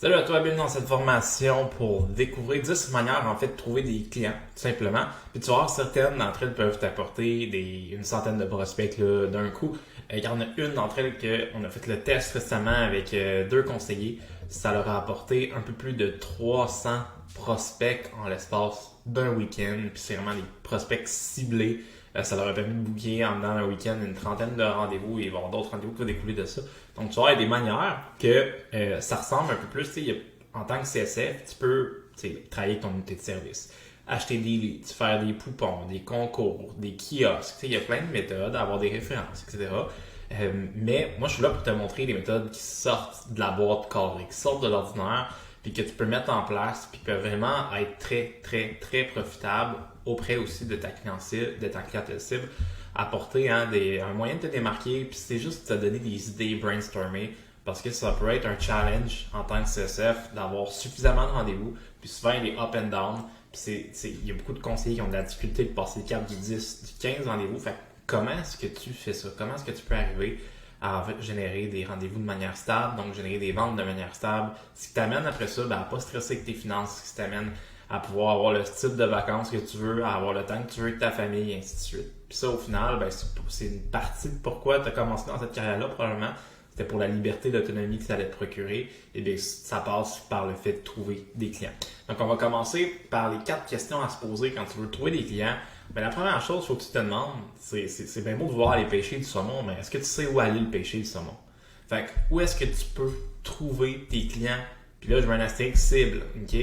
Salut à toi, bienvenue dans cette formation pour découvrir 10 manières en fait de trouver des clients, tout simplement. Puis tu vas voir certaines d'entre elles peuvent t'apporter une centaine de prospects là, d'un coup. Il y en a une d'entre elles qu'on a fait le test récemment avec deux conseillers. Ça leur a apporté un peu plus de 300 prospects en l'espace d'un week-end. Puis c'est vraiment des prospects ciblés. Ça leur a permis de booker en dedans d'un week-end une trentaine de rendez-vous et il va y avoir d'autres rendez-vous qui vont découler de ça. Donc, tu vois, il y a des manières que ça ressemble un peu plus. En tant que CSF, tu peux travailler avec ton unité de service, acheter des leads, faire des poupons, des concours, des kiosques. Il y a plein de méthodes, avoir des références, etc. Mais moi, je suis là pour te montrer les méthodes qui sortent de la boîte carrée, qui sortent de l'ordinaire, puis que tu peux mettre en place, puis qui peuvent vraiment être très, très, très profitables auprès aussi de ta clientèle cible, apporter un moyen de te démarquer, puis c'est juste te donner des idées, brainstormer, parce que ça peut être un challenge en tant que CSF d'avoir suffisamment de rendez-vous, puis souvent il est up and down, puis il y a beaucoup de conseillers qui ont de la difficulté de passer le cap du 10, du 15 rendez-vous, fait comment est-ce que tu fais ça? Comment est-ce que tu peux arriver à générer des rendez-vous de manière stable, donc générer des ventes de manière stable, ce qui t'amène après ça à pas stresser avec tes finances, ce qui t'amène à pouvoir avoir le style de vacances que tu veux, à avoir le temps que tu veux avec ta famille, et ainsi de suite. Puis ça, au final, c'est une partie de pourquoi tu as commencé dans cette carrière-là, probablement. C'était pour la liberté, l'autonomie que ça allait te procurer. Et bien, ça passe par le fait de trouver des clients. Donc, on va commencer par les 4 questions à se poser quand tu veux trouver des clients. Bien, la première chose, il faut que tu te demandes, c'est bien beau de voir aller pêcher du saumon, mais est-ce que tu sais où aller le pêcher du saumon? Fait que, où est-ce que tu peux trouver tes clients? Puis là, je veux un astérisque cible, OK?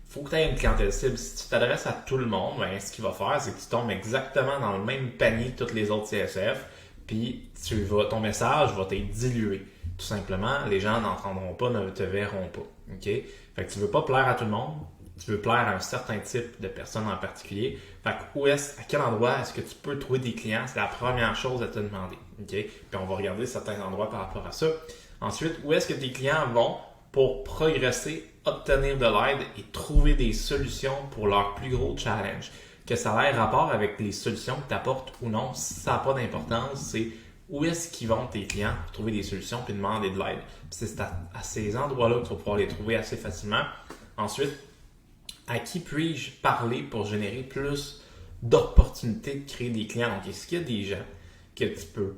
Faut que tu aies une clientèle cible. Si tu t'adresses à tout le monde, ben, ce qu'il va faire, c'est que tu tombes exactement dans le même panier que tous les autres CSF, puis ton message va t'être dilué. Tout simplement, les gens n'entendront pas, ne te verront pas. OK? Fait que tu veux pas plaire à tout le monde, tu veux plaire à un certain type de personnes en particulier. Fait que à quel endroit est-ce que tu peux trouver des clients? C'est la première chose à te demander. OK? Puis on va regarder certains endroits par rapport à ça. Ensuite, où est-ce que tes clients vont pour progresser, obtenir de l'aide et trouver des solutions pour leur plus gros challenge. Que ça ait rapport avec les solutions que tu apportes ou non, ça n'a pas d'importance, c'est où est-ce qu'ils vont tes clients pour trouver des solutions puis demander de l'aide. Puis c'est à ces endroits-là que tu vas pouvoir les trouver assez facilement. Ensuite, à qui puis-je parler pour générer plus d'opportunités de créer des clients? Donc, est-ce qu'il y a des gens que tu peux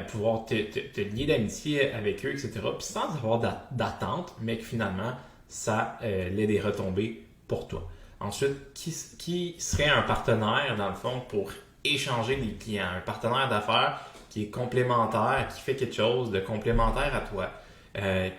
pouvoir te lier d'amitié avec eux, etc. Puis sans avoir d'attente, mais que finalement, ça ait des retombées pour toi. Ensuite, qui serait un partenaire, dans le fond, pour échanger des clients? Un partenaire d'affaires qui est complémentaire, qui fait quelque chose de complémentaire à toi,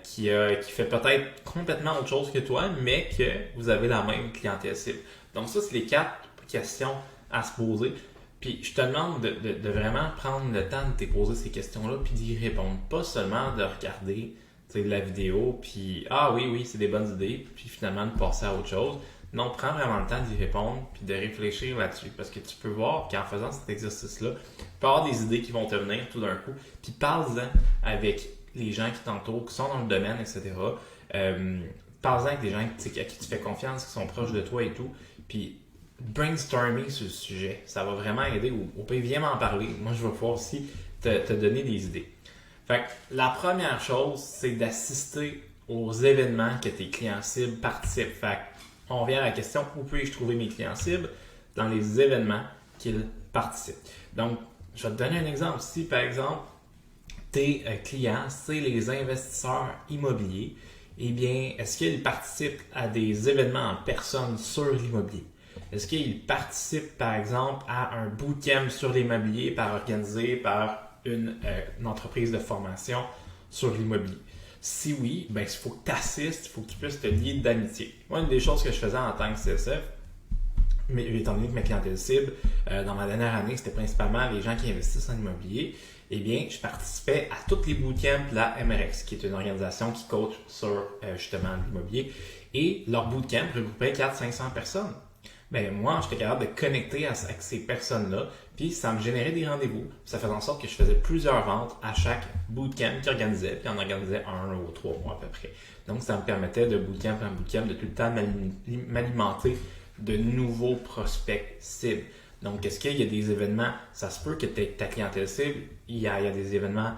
qui fait peut-être complètement autre chose que toi, mais que vous avez la même clientèle cible. Donc ça, c'est les 4 questions à se poser. Puis je te demande de vraiment prendre le temps de te poser ces questions-là puis d'y répondre. Pas seulement de regarder la vidéo puis ah oui, c'est des bonnes idées, puis finalement de passer à autre chose. Non, prends vraiment le temps d'y répondre puis de réfléchir là-dessus. Parce que tu peux voir qu'en faisant cet exercice-là, tu peux avoir des idées qui vont te venir tout d'un coup. Puis parle-en avec les gens qui t'entourent, qui sont dans le domaine, etc. Parle-en avec des gens à qui tu fais confiance, qui sont proches de toi et tout. Puis brainstormer sur le sujet. Ça va vraiment aider. Au pire, viens m'en parler. Moi, je vais pouvoir aussi te donner des idées. Fait que la première chose, c'est d'assister aux événements que tes clients cibles participent. Fait que on revient à la question, où puis-je trouver mes clients cibles? Dans les événements qu'ils participent. Donc, je vais te donner un exemple. Si, par exemple, tes clients, c'est les investisseurs immobiliers, eh bien, est-ce qu'ils participent à des événements en personne sur l'immobilier? Est-ce qu'ils participent, par exemple, à un bootcamp sur l'immobilier organisé par une entreprise de formation sur l'immobilier? Si oui, ben, il faut que tu assistes, il faut que tu puisses te lier d'amitié. Moi, une des choses que je faisais en tant que CSF, mais étant donné que ma clientèle cible, dans ma dernière année, c'était principalement les gens qui investissent en immobilier, eh bien, je participais à tous les bootcamps de la MRX, qui est une organisation qui coach sur justement l'immobilier. Et leur bootcamp regroupait 400-500 personnes. Ben moi, j'étais capable de connecter avec ces personnes-là, puis ça me générait des rendez-vous. Ça faisait en sorte que je faisais plusieurs ventes à chaque bootcamp qu'ils organisaient, puis on organisait 1 ou 3 mois à peu près. Donc, ça me permettait de bootcamp en bootcamp de tout le temps m'alimenter de nouveaux prospects cibles. Donc, est-ce qu'il y a des événements, ça se peut que ta clientèle cible, il y a des événements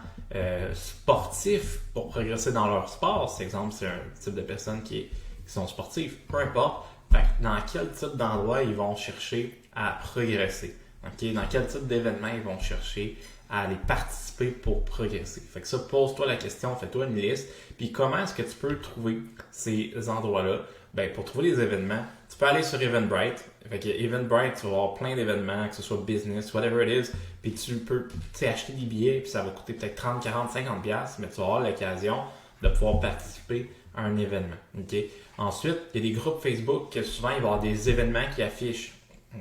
sportifs pour progresser dans leur sport. Par exemple, c'est un type de personnes qui sont sportifs, peu importe. Fait que dans quel type d'endroit ils vont chercher à progresser? Okay? Dans quel type d'événement ils vont chercher à aller participer pour progresser? Fait que ça, pose-toi la question, fais-toi une liste. Puis comment est-ce que tu peux trouver ces endroits-là? Ben, pour trouver les événements, tu peux aller sur Eventbrite. Fait que Eventbrite, tu vas avoir plein d'événements, que ce soit business, whatever it is. Puis tu peux acheter des billets, puis ça va coûter peut-être 30, 40, 50 pièces, mais tu vas avoir l'occasion de pouvoir participer à un événement. Okay? Ensuite, il y a des groupes Facebook que souvent, il va y avoir des événements qui affichent.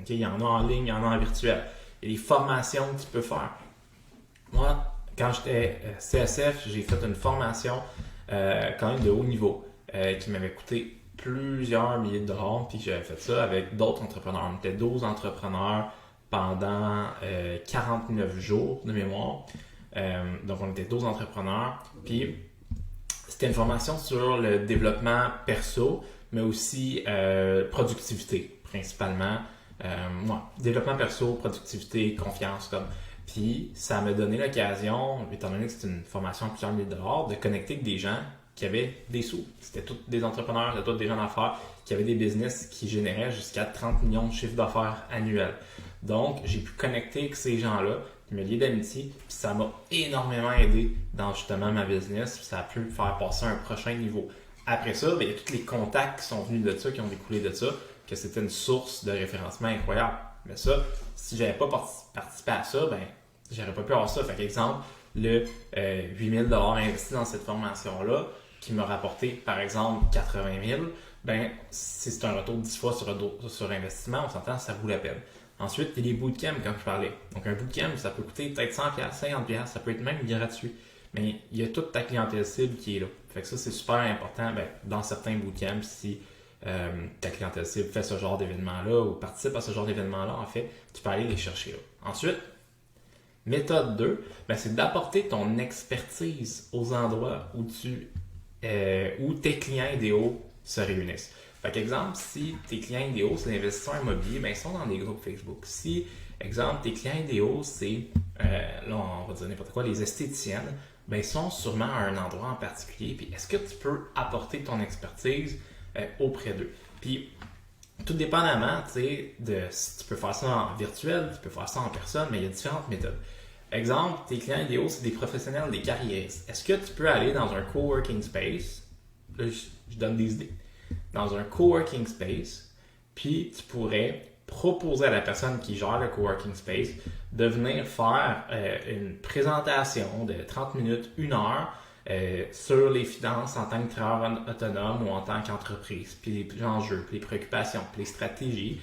Okay? Il y en a en ligne, il y en a en virtuel. Il y a des formations que tu peux faire. Moi, quand j'étais CSF, j'ai fait une formation quand même de haut niveau qui m'avait coûté plusieurs milliers de dollars, puis j'avais fait ça avec d'autres entrepreneurs. On était 12 entrepreneurs pendant 49 jours de mémoire. Donc, on était 12 entrepreneurs, puis c'était une formation sur le développement perso, mais aussi productivité, principalement. Développement perso, productivité, confiance, comme. Puis, ça m'a donné l'occasion, étant donné que c'était une formation à plusieurs milliers de dollars, de connecter avec des gens qui avaient des sous. C'était tous des entrepreneurs, c'était tous des gens d'affaires qui avaient des business qui généraient jusqu'à 30 millions de chiffres d'affaires annuels. Donc, j'ai pu connecter avec ces gens-là, me lier d'amitié, puis ça m'a énormément aidé dans justement ma business, puis ça a pu me faire passer à un prochain niveau. Après ça, il y a tous les contacts qui sont venus de ça, qui ont découlé de ça, que c'était une source de référencement incroyable. Mais ça, si j'avais pas participé à ça, j'aurais pas pu avoir ça. Fait qu'exemple, le 8 000 $ investi dans cette formation-là, qui m'a rapporté, par exemple, 80 000, si c'est un retour de 10 fois sur investissement, on s'entend, ça vaut la peine. Ensuite, il y a les bootcamps, comme je parlais. Donc, un bootcamp, ça peut coûter peut-être 100$, 50$, ça peut être même gratuit. Mais il y a toute ta clientèle cible qui est là. Fait que ça, c'est super important dans certains bootcamps, si ta clientèle cible fait ce genre d'événement-là ou participe à ce genre d'événement-là, en fait, tu peux aller les chercher là. Ensuite, méthode 2, c'est d'apporter ton expertise aux endroits où tes clients idéaux se réunissent. Fait qu'exemple, si tes clients idéaux, c'est l'investisseur immobilier, ils sont dans des groupes Facebook. Si, exemple, tes clients idéaux, c'est, là, on va dire n'importe quoi, les esthéticiennes, ils sont sûrement à un endroit en particulier. Puis, est-ce que tu peux apporter ton expertise auprès d'eux? Puis, tout dépendamment, si tu peux faire ça en virtuel, tu peux faire ça en personne, mais il y a différentes méthodes. Exemple, tes clients idéaux, c'est des professionnels, des carriéristes. Est-ce que tu peux aller dans un coworking space? Là, je donne des idées. Dans un coworking space, puis tu pourrais proposer à la personne qui gère le coworking space de venir faire une présentation de 30 minutes, 1 heure sur les finances en tant que travailleur autonome ou en tant qu'entreprise, puis les enjeux, puis les préoccupations, puis les stratégies.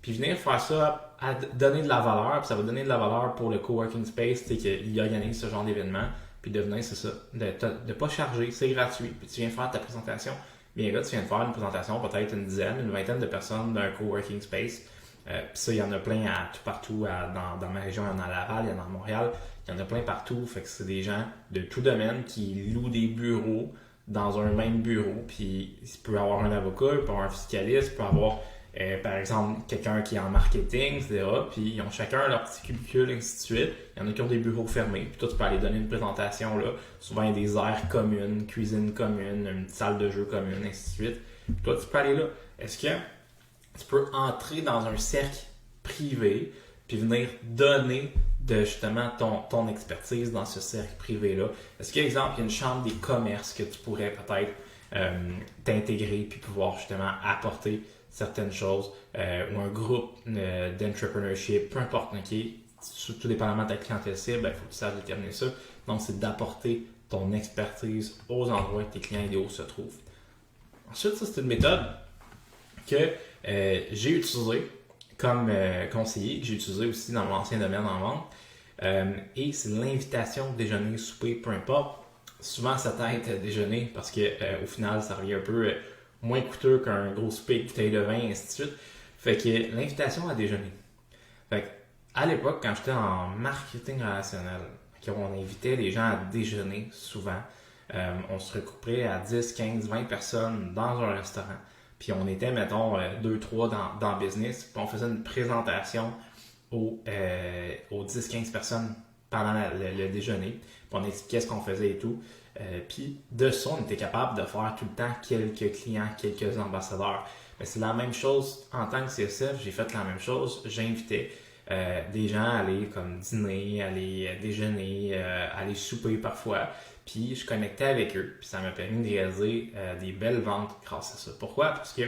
Puis venir faire ça, à donner de la valeur, puis ça va donner de la valeur pour le coworking space, qu'il organise ce genre d'événement, puis de venir, c'est ça, de pas charger, c'est gratuit, puis tu viens faire ta présentation. Bien là, tu viens de faire une présentation, peut-être une dizaine, une vingtaine de personnes d'un coworking space. Puis ça, il y en a plein tout partout dans ma région, il y en a à Laval, il y en a à Montréal, il y en a plein partout. Fait que c'est des gens de tout domaine qui louent des bureaux dans un même bureau. Puis il peut y avoir un avocat, il peut y avoir un fiscaliste, il peut y avoir par exemple quelqu'un qui est en marketing, etc. Puis ils ont chacun leur petit cubicule, ainsi de suite. Il y en a qui ont des bureaux fermés. Puis toi, tu peux aller donner une présentation là. Souvent, il y a des aires communes, cuisine commune, une salle de jeu commune, ainsi de suite. Puis toi, tu peux aller là. Est-ce que tu peux entrer dans un cercle privé puis venir donner justement ton expertise dans ce cercle privé-là? Est-ce qu'il y a, exemple, il y a une chambre des commerces que tu pourrais peut-être t'intégrer puis pouvoir justement apporter certaines choses, ou un groupe d'entrepreneurship, peu importe, tout dépendamment de ta clientèle cible, il faut que tu saches déterminer ça. Donc, c'est d'apporter ton expertise aux endroits où tes clients idéaux se trouvent. Ensuite, ça, c'est une méthode que j'ai utilisée comme conseiller, que j'ai utilisée aussi dans mon ancien domaine en vente. Et c'est l'invitation, déjeuner, souper, peu importe. Souvent, ça t'aide à déjeuner parce que au final, ça revient un peu moins coûteux qu'un gros souper, une bouteille de vin, et ainsi de suite. Fait que l'invitation à déjeuner. Fait que, à l'époque, quand j'étais en marketing relationnel, on invitait les gens à déjeuner souvent. On se regroupait à 10, 15, 20 personnes dans un restaurant. Puis on était, mettons, 2, 3 dans le business. Puis on faisait une présentation aux 10-15 personnes pendant le déjeuner. Puis on expliquait ce qu'on faisait et tout. Puis de ça, on était capable de faire tout le temps quelques clients, quelques ambassadeurs. Mais c'est la même chose en tant que CSF, j'ai fait la même chose. J'invitais des gens à aller comme dîner, aller déjeuner, aller souper parfois. Puis je connectais avec eux. Puis ça m'a permis de réaliser des belles ventes grâce à ça. Pourquoi? Parce que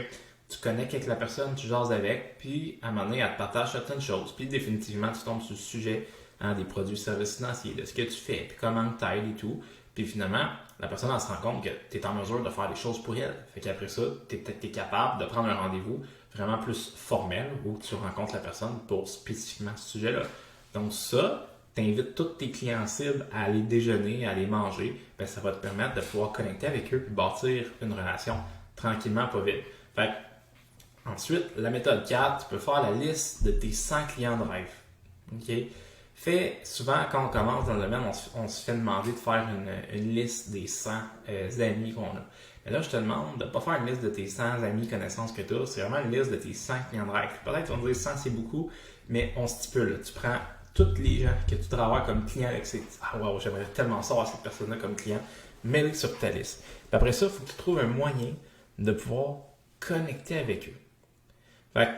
tu connectes avec la personne, tu jases avec, puis à un moment donné, elle te partage certaines choses. Puis définitivement, tu tombes sur le sujet des produits services financiers, de ce que tu fais, puis comment tu aides et tout. Puis finalement, la personne elle se rend compte que tu es en mesure de faire des choses pour elle. Fait qu'après ça, tu es capable de prendre un rendez-vous vraiment plus formel où tu rencontres la personne pour spécifiquement ce sujet-là. Donc ça, t'invites tous tes clients cibles à aller déjeuner, à aller manger, ben ça va te permettre de pouvoir connecter avec eux et bâtir une relation tranquillement, pas vite. Fait que, ensuite, la méthode 4, tu peux faire la liste de tes 100 clients de rêve. OK? Souvent, quand on commence dans le domaine, on se fait demander de faire une liste des 100 amis qu'on a. Mais là, je te demande de ne pas faire une liste de tes 100 amis, connaissances que tu as. C'est vraiment une liste de tes 100 clients de rêve. Peut-être qu'on va dire 100, c'est beaucoup, mais on stipule. Tu prends tous les gens que tu travailles comme clients avec ces... Ah wow, j'aimerais tellement savoir cette personne-là comme client. Mets-les sur ta liste. Puis après ça, il faut que tu trouves un moyen de pouvoir connecter avec eux. Fait que,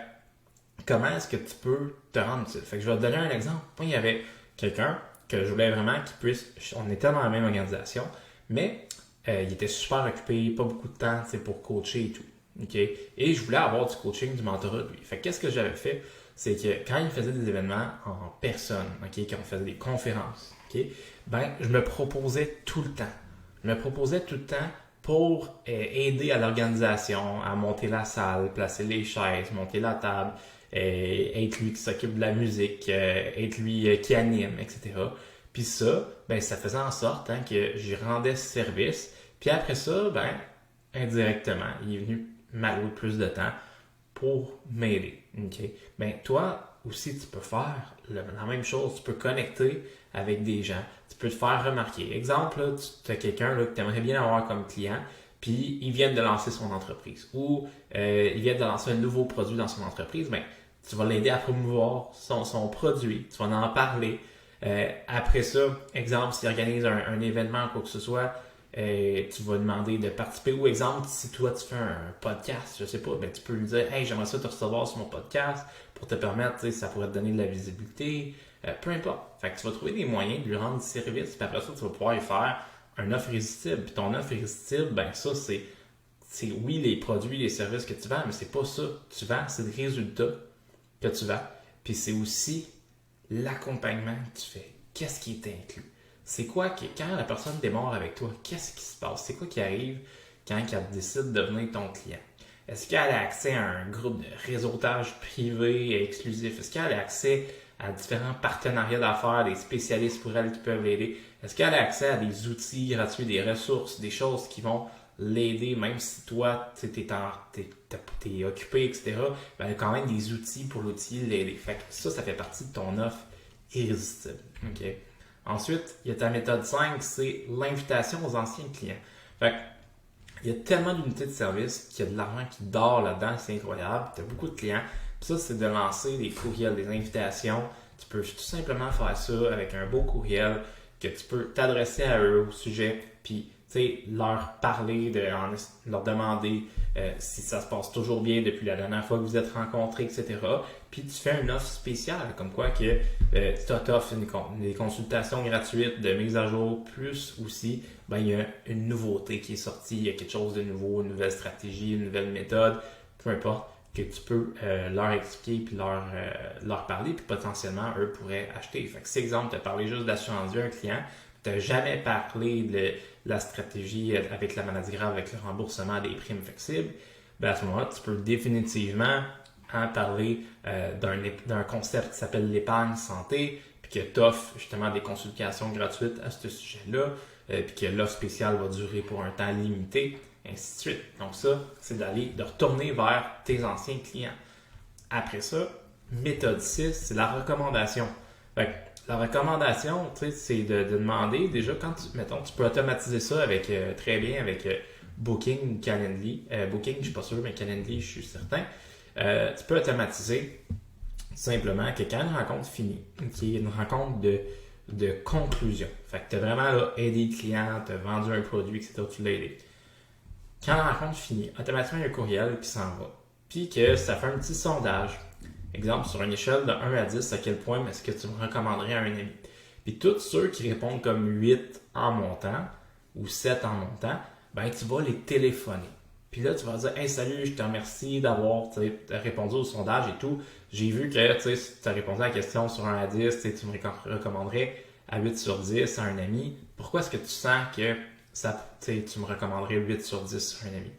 comment est-ce que tu peux te rendre utile? Fait que je vais te donner un exemple. Moi, il y avait quelqu'un que je voulais vraiment qu'il puisse... On était dans la même organisation, mais il était super occupé, pas beaucoup de temps pour coacher et tout. Okay? Et je voulais avoir du coaching, du mentorat de lui. Fait que qu'est-ce que j'avais fait? C'est que quand il faisait des événements en personne, okay, quand on faisait des conférences, okay, ben, je me proposais tout le temps. Je me proposais tout le temps pour aider à l'organisation, à monter la salle, placer les chaises, monter la table, être lui qui s'occupe de la musique, être lui qui anime, etc. Puis ça, ben, ça faisait en sorte que j'y rendais service. Puis après ça, ben, indirectement, il est venu m'allouer plus de temps pour m'aider. Okay? Ben, toi aussi, tu peux faire la même chose. Tu peux connecter avec des gens. Tu peux te faire remarquer. Exemple, là, tu as quelqu'un là, que tu aimerais bien avoir comme client, puis il vient de lancer son entreprise ou il vient de lancer un nouveau produit dans son entreprise. Ben, tu vas l'aider à promouvoir son produit. Tu vas en parler. Après ça, exemple, s'il organise un événement ou quoi que ce soit, tu vas demander de participer. Ou exemple, si toi tu fais un podcast, je sais pas, ben, tu peux lui dire « Hey, j'aimerais ça te recevoir sur mon podcast pour te permettre, ça pourrait te donner de la visibilité. » Peu importe. Fait que tu vas trouver des moyens de lui rendre service, puis après ça, tu vas pouvoir lui faire une offre irrésistible. Puis ton offre irrésistible, ben ça, c'est oui les produits, les services que tu vends, mais c'est pas ça que tu vends, c'est le résultat que tu vends. Puis c'est aussi l'accompagnement que tu fais. Qu'est-ce qui est inclus? C'est quoi quand la personne démarre avec toi, qu'est-ce qui se passe? C'est quoi qui arrive quand elle décide de devenir ton client? Est-ce qu'elle a accès à un groupe de réseautage privé et exclusif? Est-ce qu'elle a accès à différents partenariats d'affaires, des spécialistes pour elle qui peuvent l'aider? Est-ce qu'elle a accès à des outils gratuits, des ressources, des choses qui vont l'aider, même si toi, t'es occupé, etc. Ben, il y a quand même des outils pour l'outil l'aider. Fait que ça fait partie de ton offre irrésistible. Okay? Ensuite, il y a ta méthode 5, c'est l'invitation aux anciens clients. Fait que, il y a tellement d'unités de service qu'il y a de l'argent qui dort là-dedans, c'est incroyable. Tu as beaucoup de clients. Puis ça, c'est de lancer des courriels, des invitations. Tu peux tout simplement faire ça avec un beau courriel que tu peux t'adresser à eux au sujet, puis leur parler, leur demander si ça se passe toujours bien depuis la dernière fois que vous êtes rencontrés, etc. Puis tu fais une offre spéciale, comme quoi que tu t'offres des consultations gratuites de mise à jour, plus aussi, ben, il y a une nouveauté qui est sortie, il y a quelque chose de nouveau, une nouvelle stratégie, une nouvelle méthode, peu importe, que tu peux leur expliquer puis leur parler, puis potentiellement, eux pourraient acheter. Fait que si, exemple, tu as parlé juste d'assurance vie à un client, tu n'as jamais parlé de la stratégie avec la maladie grave, avec le remboursement des primes flexibles, ben à ce moment-là, tu peux définitivement parler d'un concept qui s'appelle l'épargne santé, puis que tu offres justement des consultations gratuites à ce sujet-là, puis que l'offre spéciale va durer pour un temps limité, ainsi de suite. Donc ça, c'est de retourner vers tes anciens clients. Après ça, méthode 6, c'est la recommandation. Fait que, la recommandation, c'est de demander, déjà, quand tu peux automatiser ça très bien avec Booking ou Calendly. Booking, je ne suis pas sûr, mais Calendly, je suis certain. Tu peux automatiser simplement que quand une rencontre finit, qui est une rencontre de conclusion, fait que tu as vraiment là, aidé le client, tu as vendu un produit, etc., tu l'as aidé. Quand la rencontre finit, automatiquement, il y a un courriel qui s'en va. Puis que ça fait un petit sondage. Exemple, sur une échelle de 1 à 10, à quel point est-ce que tu me recommanderais à un ami? Puis tous ceux qui répondent comme 8 en montant ou 7 en montant, ben tu vas les téléphoner. Puis là, tu vas dire, hey, salut, je te remercie d'avoir répondu au sondage et tout. J'ai vu que tu as répondu à la question sur 1 à 10, tu me recommanderais à 8 sur 10 à un ami. Pourquoi est-ce que tu sens que tu me recommanderais 8 sur 10 sur un ami?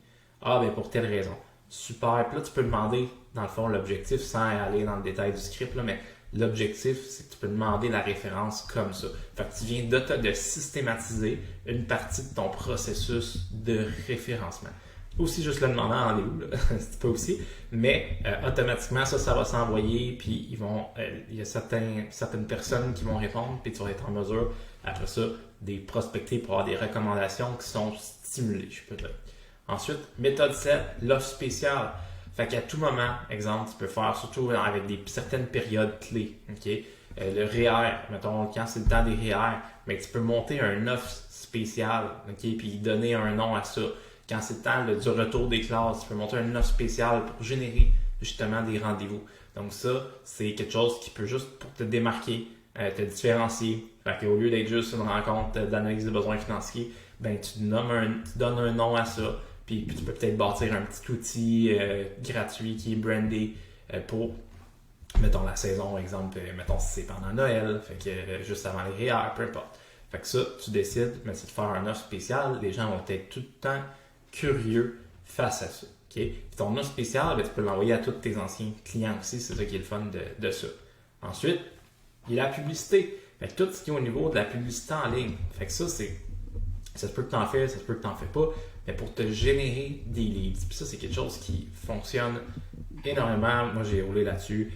Ah, ben pour telle raison. Super. Puis là, tu peux demander, dans le fond, l'objectif sans aller dans le détail du script, là, mais l'objectif, c'est que tu peux demander la référence comme ça. Fait que tu viens de systématiser une partie de ton processus de référencement. Aussi juste le demander en ligne, c'est pas aussi, mais automatiquement ça va s'envoyer, puis il y a certaines personnes qui vont répondre, puis tu vas être en mesure après ça de prospecter pour avoir des recommandations qui sont stimulées, je peux dire. Ensuite, méthode 7, l'offre spéciale. Fait qu'à tout moment, exemple, tu peux faire surtout avec certaines périodes clés, ok? Le REER, mettons, quand c'est le temps des REER, mais tu peux monter un offre spéciale, ok? Puis donner un nom à ça. Quand c'est le temps du retour des classes, tu peux monter une offre spéciale pour générer justement des rendez-vous. Donc ça, c'est quelque chose qui peut juste pour te démarquer, te différencier. Fait qu'au lieu d'être juste une rencontre d'analyse de besoins financiers, ben tu donnes un nom à ça. Puis tu peux peut-être bâtir un petit outil gratuit qui est brandé pour, mettons, la saison, exemple, mettons si c'est pendant Noël, fait que juste avant les REER, peu importe. Fait que ça, tu décides, mais c'est de faire un offre spéciale. Les gens vont être tout le temps curieux face à ça. Okay? Ton offre spéciale, ben, tu peux l'envoyer à tous tes anciens clients aussi. C'est ça qui est le fun de ça. Ensuite, il y a la publicité. Fait que tout ce qui est au niveau de la publicité en ligne. Fait que ça se peut que tu en fais, ça se peut que tu n'en fais pas, mais pour te générer des leads. Puis ça, c'est quelque chose qui fonctionne énormément. Moi, j'ai roulé là-dessus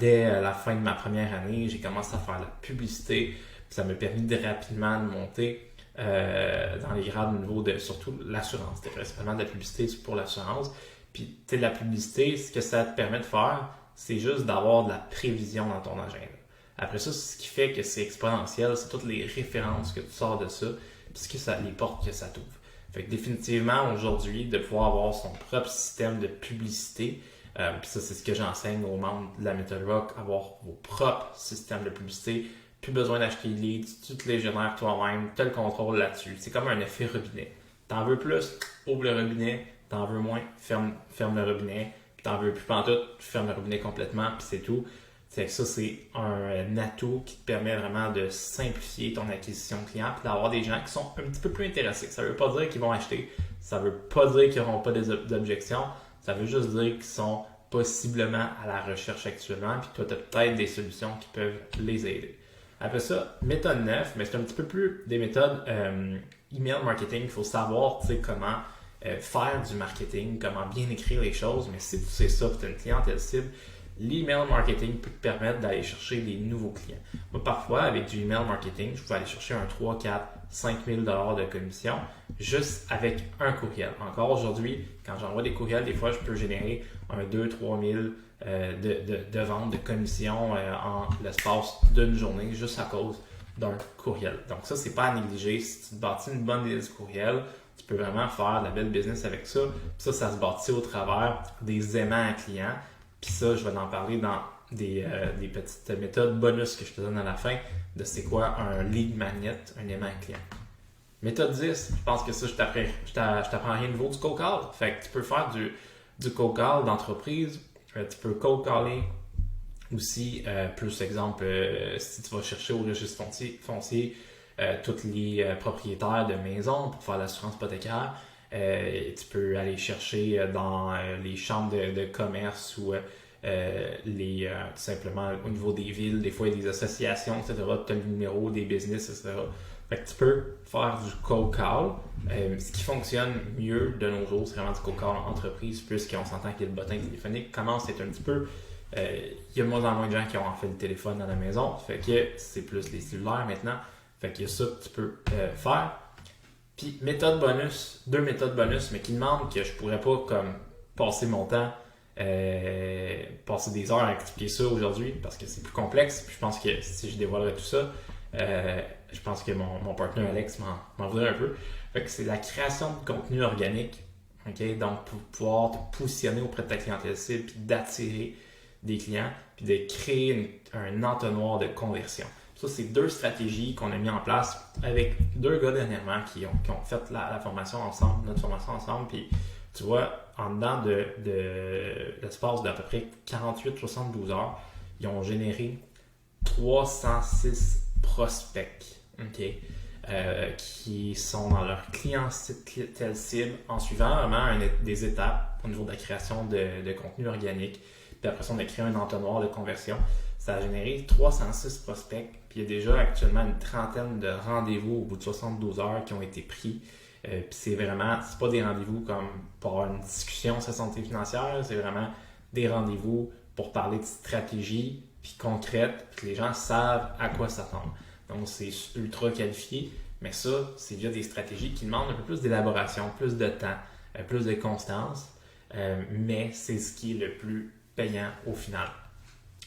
dès la fin de ma première année. J'ai commencé à faire de la publicité. Ça m'a permis rapidement de monter dans les grades au niveau de surtout l'assurance. C'était principalement de la publicité pour l'assurance. Puis, tu sais, la publicité, ce que ça te permet de faire, c'est juste d'avoir de la prévision dans ton agenda. Après ça, ce qui fait que c'est exponentiel, c'est toutes les références que tu sors de ça, puis les portes que ça t'ouvre. Fait que définitivement, aujourd'hui, de pouvoir avoir son propre système de publicité, puis ça, c'est ce que j'enseigne aux membres de la méthode Rock, avoir vos propres systèmes de publicité. Plus besoin d'acheter les leads, tu te les génères toi-même, tu as le contrôle là-dessus. C'est comme un effet robinet. T'en veux plus, ouvre le robinet, t'en veux moins, ferme le robinet, puis t'en veux plus pantoute, ferme le robinet complètement, puis c'est tout. C'est que ça, c'est un atout qui te permet vraiment de simplifier ton acquisition client, puis d'avoir des gens qui sont un petit peu plus intéressés. Ça veut pas dire qu'ils vont acheter, ça veut pas dire qu'ils n'auront pas d'objections, ça veut juste dire qu'ils sont possiblement à la recherche actuellement, puis toi, tu as peut-être des solutions qui peuvent les aider. Après ça, méthode 9, mais c'est un petit peu plus des méthodes email marketing. Il faut savoir comment faire du marketing, comment bien écrire les choses. Mais si tu sais ça, tu as une clientèle cible, l'email marketing peut te permettre d'aller chercher des nouveaux clients. Moi, parfois, avec du email marketing, je peux aller chercher un 3, 4, 5 000 $ de commission juste avec un courriel. Encore aujourd'hui, quand j'envoie des courriels, des fois, je peux générer un 2, 3 000 de vente, de commission en l'espace d'une journée juste à cause d'un courriel. Donc ça, c'est pas à négliger. Si tu te bâtis une bonne liste de courriels, tu peux vraiment faire de la belle business avec ça. Puis ça se bâtit au travers des aimants à clients. Puis ça, je vais en parler dans des petites méthodes bonus que je te donne à la fin de c'est quoi un lead magnet, un aimant à client. Méthode 10, je pense que ça, je t'apprends rien de nouveau du cold call. Fait que tu peux faire du cold call d'entreprise. Tu peux cold caller aussi, plus exemple, si tu vas chercher au registre foncier tous les propriétaires de maisons pour faire l'assurance hypothécaire. Tu peux aller chercher dans les chambres de commerce ou tout simplement au niveau des villes, des fois il y a des associations, etc. Tu as le numéro des business, etc. Fait que tu peux faire du cold call. Ce qui fonctionne mieux de nos jours, c'est vraiment du cold call en entreprise, puisqu'on s'entend que le bottin téléphonique commence à être un petit peu... il y a de moins en moins de gens qui ont en fait le téléphone dans la maison. Fait que c'est plus les cellulaires maintenant. Fait qu'il y a ça que tu peux faire. Puis méthode bonus, 2 méthodes bonus, mais qui demandent que je pourrais pas comme passer mon temps passer des heures à expliquer ça aujourd'hui parce que c'est plus complexe. Puis je pense que si je dévoilerais tout ça, je pense que mon partenaire Alex m'en voudrait un peu. Fait que c'est la création de contenu organique. Okay? Donc, pour pouvoir te positionner auprès de ta clientèle cible, puis d'attirer des clients, puis de créer un entonnoir de conversion. Ça, c'est deux stratégies qu'on a mis en place avec deux gars dernièrement qui ont fait la formation ensemble, notre formation ensemble. Puis, tu vois, en dedans de l'espace d'à peu près 48-72 heures, ils ont généré 306 prospects, okay, qui sont dans leur clientèle cible en suivant vraiment des étapes au niveau de la création de contenu organique. Puis après ça, on a créé un entonnoir de conversion. Ça a généré 306 prospects. Puis il y a déjà actuellement une trentaine de rendez-vous au bout de 72 heures qui ont été pris. Puis c'est pas des rendez-vous comme pour avoir une discussion sur la santé financière, c'est vraiment des rendez-vous pour parler de stratégie, puis concrète, puis que les gens savent à quoi s'attendre. Donc c'est ultra qualifié, mais ça, c'est via des stratégies qui demandent un peu plus d'élaboration, plus de temps, plus de constance, mais c'est ce qui est le plus payant au final.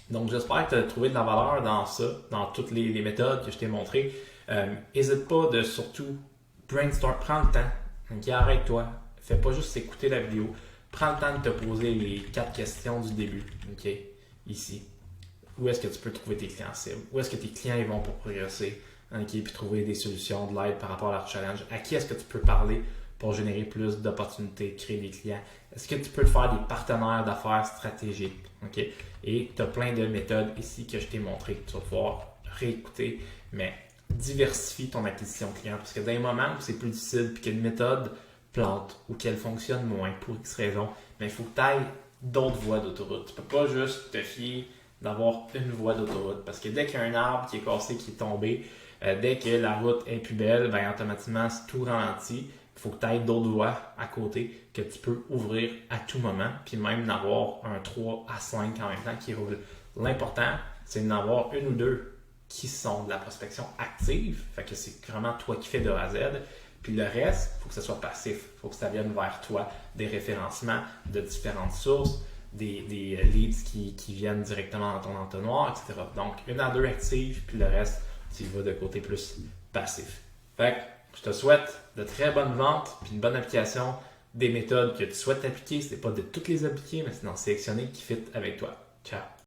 Donc j'espère que tu as trouvé de la valeur dans ça, dans toutes les méthodes que je t'ai montrées. N'hésite pas de surtout brainstorm, prends le temps, okay, arrête-toi, fais pas juste écouter la vidéo, prends le temps de te poser les 4 questions du début, ok, ici. Où est-ce que tu peux trouver tes clients cibles? Où est-ce que tes clients ils vont pour progresser? Okay, puis trouver des solutions, de l'aide par rapport à leur challenge. À qui est-ce que tu peux parler pour générer plus d'opportunités, créer des clients? Est-ce que tu peux te faire des partenaires d'affaires stratégiques? Okay? Et tu as plein de méthodes ici que je t'ai montrées que tu vas pouvoir réécouter, mais diversifie ton acquisition client parce que dans les moments où c'est plus difficile puis qu'une méthode plante ou qu'elle fonctionne moins pour X raisons, mais il faut que tu ailles d'autres voies d'autoroute. Tu ne peux pas juste te fier d'avoir une voie d'autoroute parce que dès qu'il y a un arbre qui est cassé, qui est tombé, dès que la route est plus belle, ben automatiquement tout ralentit. Il faut que tu ailles d'autres voies à côté que tu peux ouvrir à tout moment, puis même d'avoir un 3 à 5 en même temps qui roule. L'important, c'est d'en avoir une ou deux qui sont de la prospection active, fait que c'est vraiment toi qui fais de A à Z. Puis le reste, il faut que ce soit passif, il faut que ça vienne vers toi, des référencements de différentes sources, des leads qui viennent directement dans ton entonnoir, etc. Donc, une à deux actives, puis le reste, tu y vas de côté plus passif. Fait que je te souhaite de très bonnes ventes, puis une bonne application des méthodes que tu souhaites appliquer. Ce n'est pas de toutes les appliquer, mais c'est d'en sélectionner qui fit avec toi. Ciao!